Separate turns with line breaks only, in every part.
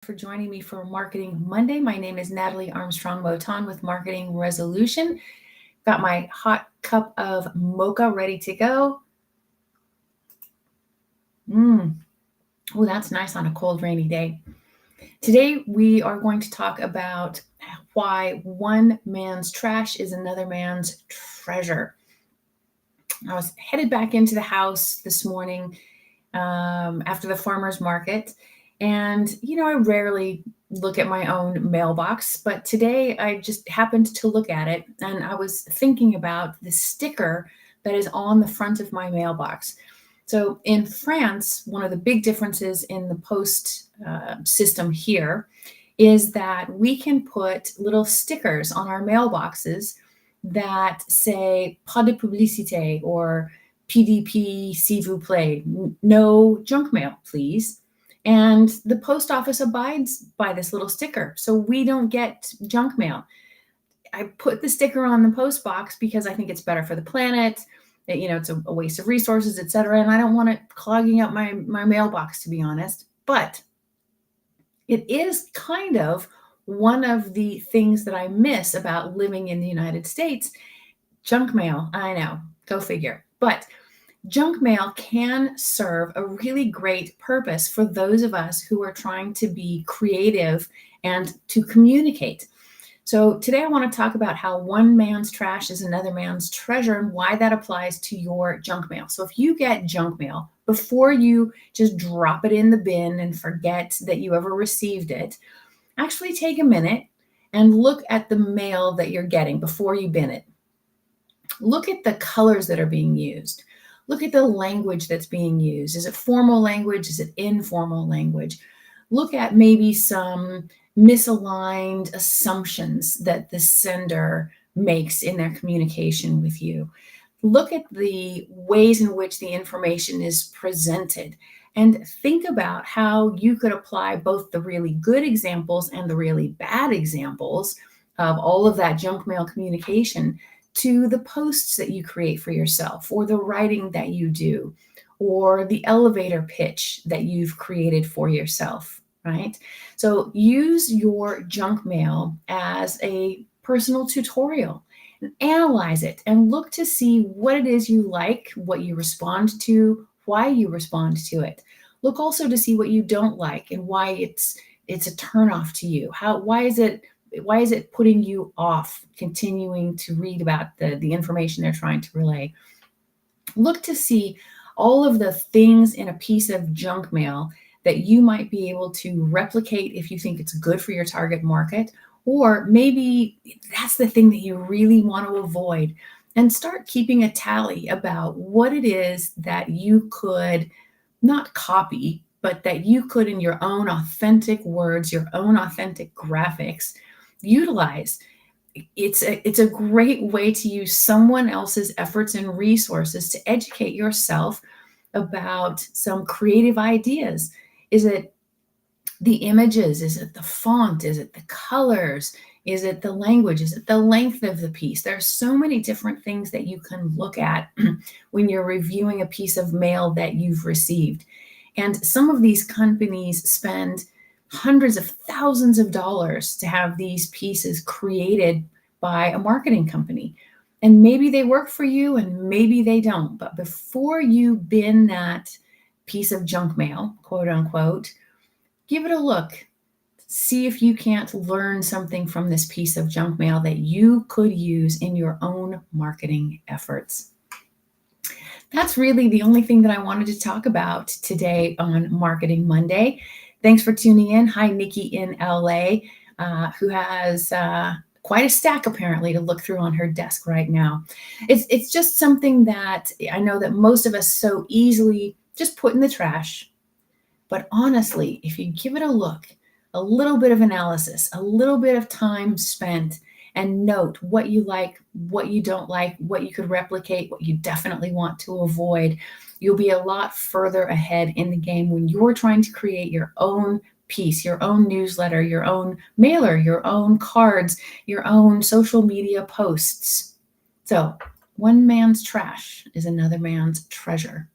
for joining me for Marketing Monday. My name is Natalie Armstrong-Motin with Marketing Resolution. Got my hot cup of mocha ready to go. Oh, that's nice on a cold, rainy day. Today, we are going to talk about why one man's trash is another man's treasure. I was headed back into the house this morning after the farmer's market. And, I rarely look at my own mailbox, but today I just happened to look at it and I was thinking about the sticker that is on the front of my mailbox. So in France, one of the big differences in the post system here is that we can put little stickers on our mailboxes that say pas de publicité or PDP, s'il vous plaît, no junk mail, please. And the post office abides by this little sticker, so we don't get junk mail. I put the sticker on the post box because I think it's better for the planet. It's a waste of resources, etc. And I don't want it clogging up my mailbox, to be honest. But it is kind of one of the things that I miss about living in the United States. Junk mail, I know, go figure. But junk mail can serve a really great purpose for those of us who are trying to be creative and to communicate. So today I want to talk about how one man's trash is another man's treasure and why that applies to your junk mail. So if you get junk mail, before you just drop it in the bin and forget that you ever received it, actually take a minute and look at the mail that you're getting before you bin it. Look at the colors that are being used. Look at the language that's being used. Is it formal language? Is it informal language? Look at maybe some misaligned assumptions that the sender makes in their communication with you. Look at the ways in which the information is presented and think about how you could apply both the really good examples and the really bad examples of all of that junk mail communication to the posts that you create for yourself, or the writing that you do, or the elevator pitch that you've created for yourself, right? So use your junk mail as a personal tutorial and analyze it and look to see what it is you like, what you respond to, why you respond to it. Look also to see what you don't like and why it's a turnoff to you. Why is it putting you off continuing to read about the information they're trying to relay? Look to see all of the things in a piece of junk mail that you might be able to replicate if you think it's good for your target market, or maybe that's the thing that you really want to avoid, and start keeping a tally about what it is that you could not copy, but that you could, in your own authentic words, your own authentic graphics, utilize. It's a great way to use someone else's efforts and resources to educate yourself about some creative ideas. Is it the images? Is it the font? Is it the colors? Is it the language? Is it the length of the piece? There are so many different things that you can look at when you're reviewing a piece of mail that you've received. And some of these companies spend hundreds of thousands of dollars to have these pieces created by a marketing company. And maybe they work for you and maybe they don't. But before you bin that piece of junk mail, quote unquote, give it a look. See if you can't learn something from this piece of junk mail that you could use in your own marketing efforts. That's really the only thing that I wanted to talk about today on Marketing Monday. Thanks for tuning in. Hi, Nikki in LA, who has quite a stack apparently to look through on her desk right now. It's just something that I know that most of us so easily just put in the trash. But honestly, if you give it a look, a little bit of analysis, a little bit of time spent, and note what you like, what you don't like, what you could replicate, what you definitely want to avoid, you'll be a lot further ahead in the game when you're trying to create your own piece, your own newsletter, your own mailer, your own cards, your own social media posts. So one man's trash is another man's treasure.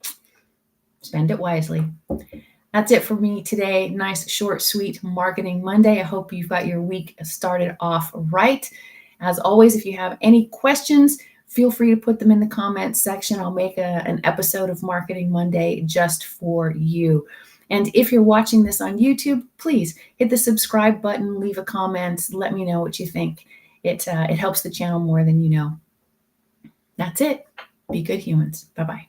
Spend it wisely. That's it for me today. Nice, short, sweet Marketing Monday. I hope you've got your week started off right. As always, if you have any questions, feel free to put them in the comments section. I'll make an episode of Marketing Monday just for you. And if you're watching this on YouTube, please hit the subscribe button, leave a comment, let me know what you think. It helps the channel more than you know. That's it. Be good humans. Bye-bye.